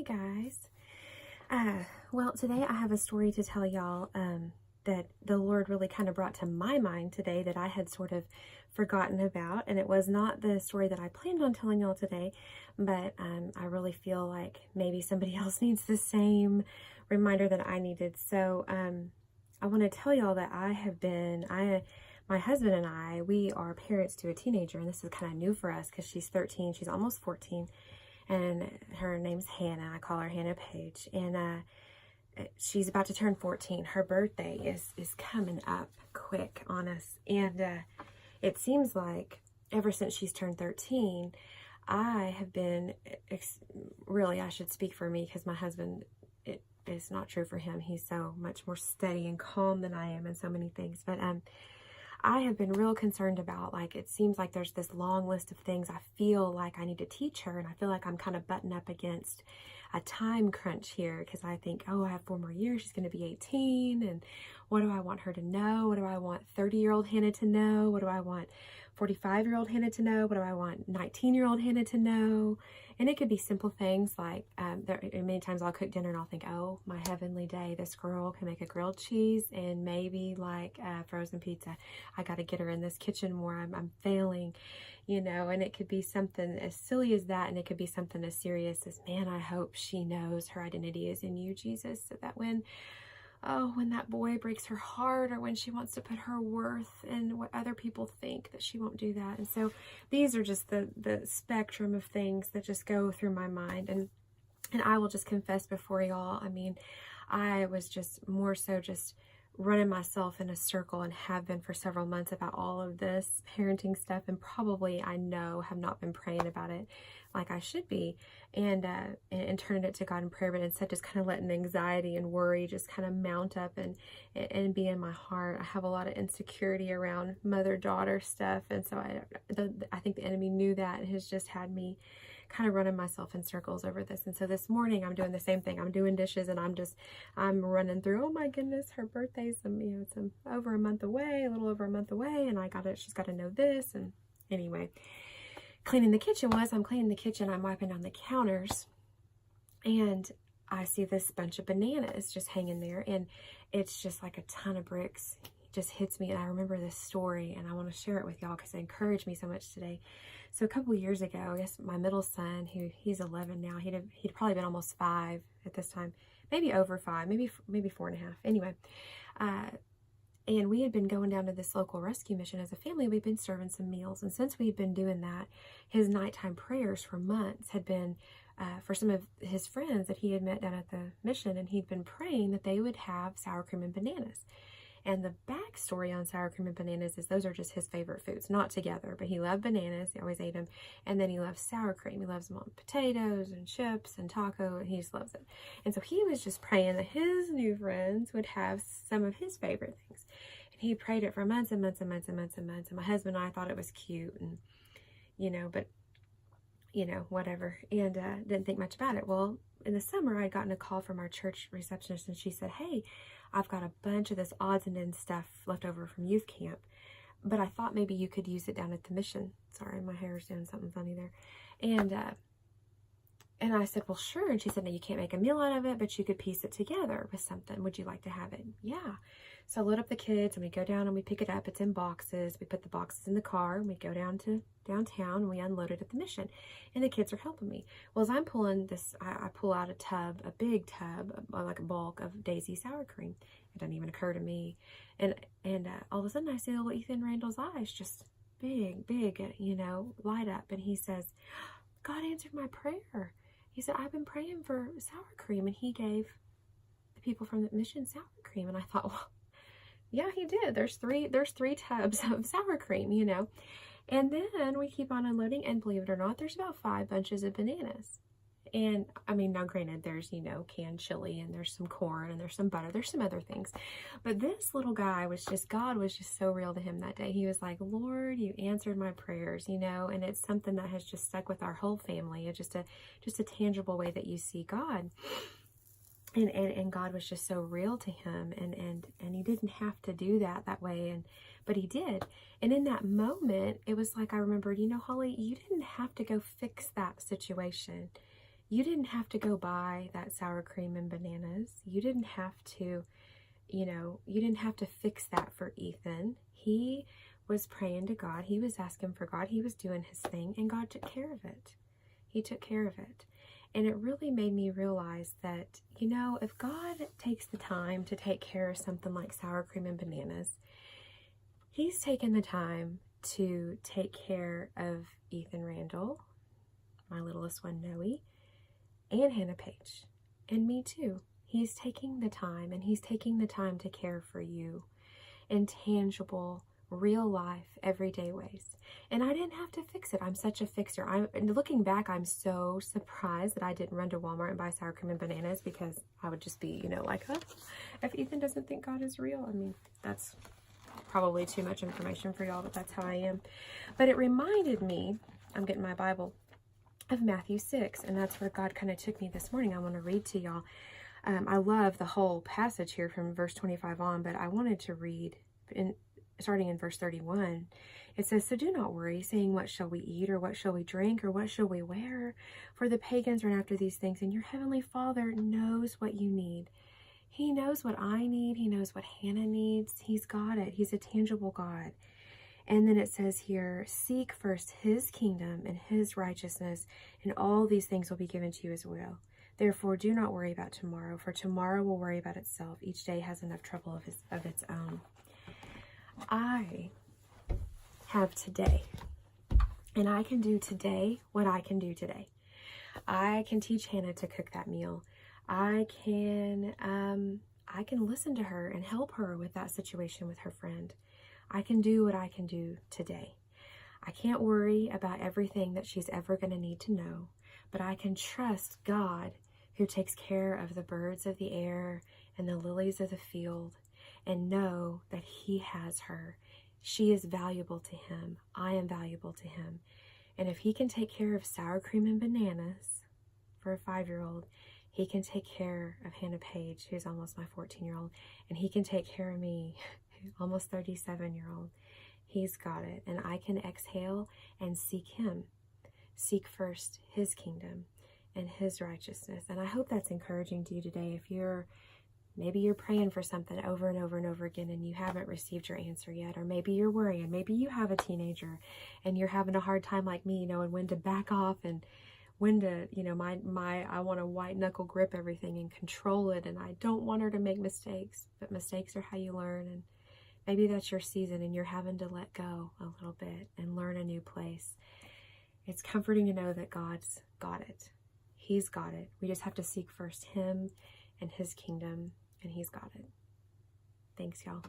Hi guys. Well, today I have a story to tell y'all that the Lord really kind of brought to my mind today that I had sort of forgotten about. And it was not the story that I planned on telling y'all today, but I really feel like maybe somebody else needs the same reminder that I needed. So I want to tell y'all that my husband and I, we are parents to a teenager, and this is kind of new for us because she's 13, she's almost 14. And her name's Hannah. I call her Hannah Page. And she's about to turn 14. Her birthday is coming up quick on us. And it seems like ever since she's turned 13, I have been, really, I should speak for me because my husband, it is not true for him. He's so much more steady and calm than I am in so many things. But I have been real concerned about, like, it seems like there's this long list of things I feel like I need to teach her, and I feel like I'm kind of butting up against a time crunch here because I think, oh, I have 4 more years, she's going to be 18, and what do I want her to know? What do I want 30-year-old Hannah to know? What do I want 45-year-old Hannah to know? What do I want 19-year-old Hannah to know? And it could be simple things like, many times I'll cook dinner and I'll think, oh, my heavenly day, this girl can make a grilled cheese and maybe like frozen pizza. I got to get her in this kitchen more. I'm failing, and it could be something as silly as that. And it could be something as serious as, man, I hope she knows her identity is in you, Jesus, so that when that boy breaks her heart, or when she wants to put her worth in what other people think, that she won't do that. And so these are just the spectrum of things that just go through my mind. And I will just confess before y'all, I mean, I was just more so just running myself in a circle, and have been for several months, about all of this parenting stuff, and probably, I know, have not been praying about it like I should be, and turning it to God in prayer, but instead just kind of letting anxiety and worry just kind of mount up and be in my heart. I have a lot of insecurity around mother-daughter stuff, and so I think the enemy knew that and has just had me kind of running myself in circles over this. And so this morning I'm doing the same thing. I'm doing dishes, and I'm running through, oh my goodness, her birthday's it's over a month away, a little over a month away, and she's got to know this. And anyway, I'm cleaning the kitchen, I'm wiping down the counters, and I see this bunch of bananas just hanging there, and it's just like a ton of bricks. It just hits me, and I remember this story, and I want to share it with y'all because it encouraged me so much today. So a couple of years ago, I guess my middle son, he's 11 now, he'd probably been almost 5 at this time, maybe over 5, maybe 4.5. Anyway, and we had been going down to this local rescue mission as a family. We'd been serving some meals, and since we'd been doing that, his nighttime prayers for months had been for some of his friends that he had met down at the mission, and he'd been praying that they would have sour cream and bananas. And the backstory on sour cream and bananas is those are just his favorite foods, not together, but he loved bananas. He always ate them. And then he loves sour cream. He loves them on potatoes and chips and taco, and he just loves it. And so he was just praying that his new friends would have some of his favorite things. And he prayed it for months and months and months and months and months. And my husband and I thought it was cute, and, but, whatever. And didn't think much about it. Well, in the summer, I'd gotten a call from our church receptionist, and she said, hey, I've got a bunch of this odds and ends stuff left over from youth camp, but I thought maybe you could use it down at the mission. Sorry, my hair is doing something funny there. And I said, well, sure. And she said, no, you can't make a meal out of it, but you could piece it together with something. Would you like to have it? Yeah. So I load up the kids, and we go down and we pick it up. It's in boxes. We put the boxes in the car, and we go down to downtown, and we unload it at the mission. And the kids are helping me. Well, as I'm pulling this, I pull out a big tub, like a bulk of Daisy sour cream. It doesn't even occur to me. And all of a sudden I see little Ethan Randall's eyes just big, light up. And he says, God answered my prayer. He said, I've been praying for sour cream, and he gave the people from the mission sour cream. And I thought, well, yeah, he did. There's three tubs of sour cream, And then we keep on unloading, and believe it or not, there's about 5 bunches of bananas. And I mean, now granted, there's, canned chili, and there's some corn, and there's some butter, there's some other things. But this little guy God was just so real to him that day. He was like, Lord, you answered my prayers, and it's something that has just stuck with our whole family. It's just a tangible way that you see God. And God was just so real to him, and he didn't have to do that way, but he did. And in that moment, it was like I remembered, Holly, you didn't have to go fix that situation. You didn't have to go buy that sour cream and bananas. You didn't have to, you didn't have to fix that for Ethan. He was praying to God. He was asking for God. He was doing his thing, and God took care of it. He took care of it. And it really made me realize that, if God takes the time to take care of something like sour cream and bananas, He's taken the time to take care of Ethan Randall, my littlest one, Noe, and Hannah Page, and me too. He's taking the time, and He's taking the time to care for you in tangible, real life, everyday ways. And I didn't have to fix it. I'm such a fixer. Looking back, I'm so surprised that I didn't run to Walmart and buy sour cream and bananas, because I would just be, like, oh, if Ethan doesn't think God is real, I mean, that's probably too much information for y'all, but that's how I am. But it reminded me, I'm getting my Bible, of Matthew 6, and that's where God kind of took me this morning. I want to read to y'all. I love the whole passage here from verse 25 on, but I wanted to read starting in verse 31. It says, "So do not worry, saying, what shall we eat, or what shall we drink, or what shall we wear? For the pagans run after these things, and your heavenly Father knows what you need." He knows what I need. He knows what Hannah needs. He's got it. He's a tangible God. And then it says here, "Seek first His kingdom and His righteousness, and all these things will be given to you as well. Therefore, do not worry about tomorrow, for tomorrow will worry about itself. Each day has enough trouble of its own." I have today, and I can do today what I can do today. I can teach Hannah to cook that meal. I can listen to her and help her with that situation with her friend. I can do what I can do today. I can't worry about everything that she's ever going to need to know, but I can trust God, who takes care of the birds of the air and the lilies of the field, and know that He has her. She is valuable to Him. I am valuable to Him. And if He can take care of sour cream and bananas for a 5-year-old, He can take care of Hannah Page, who's almost my 14-year-old, and He can take care of me, almost 37-year-old. He's got it. And I can exhale and seek Him. Seek first His kingdom and His righteousness. And I hope that's encouraging to you today. If maybe you're praying for something over and over and over again, and you haven't received your answer yet, or maybe you're worrying. Maybe you have a teenager and you're having a hard time like me, knowing when to back off and when to, I want to white knuckle grip everything and control it, and I don't want her to make mistakes, but mistakes are how you learn. And maybe that's your season, and you're having to let go a little bit and learn a new place. It's comforting to know that God's got it. He's got it. We just have to seek first Him and His kingdom, and He's got it. Thanks, y'all.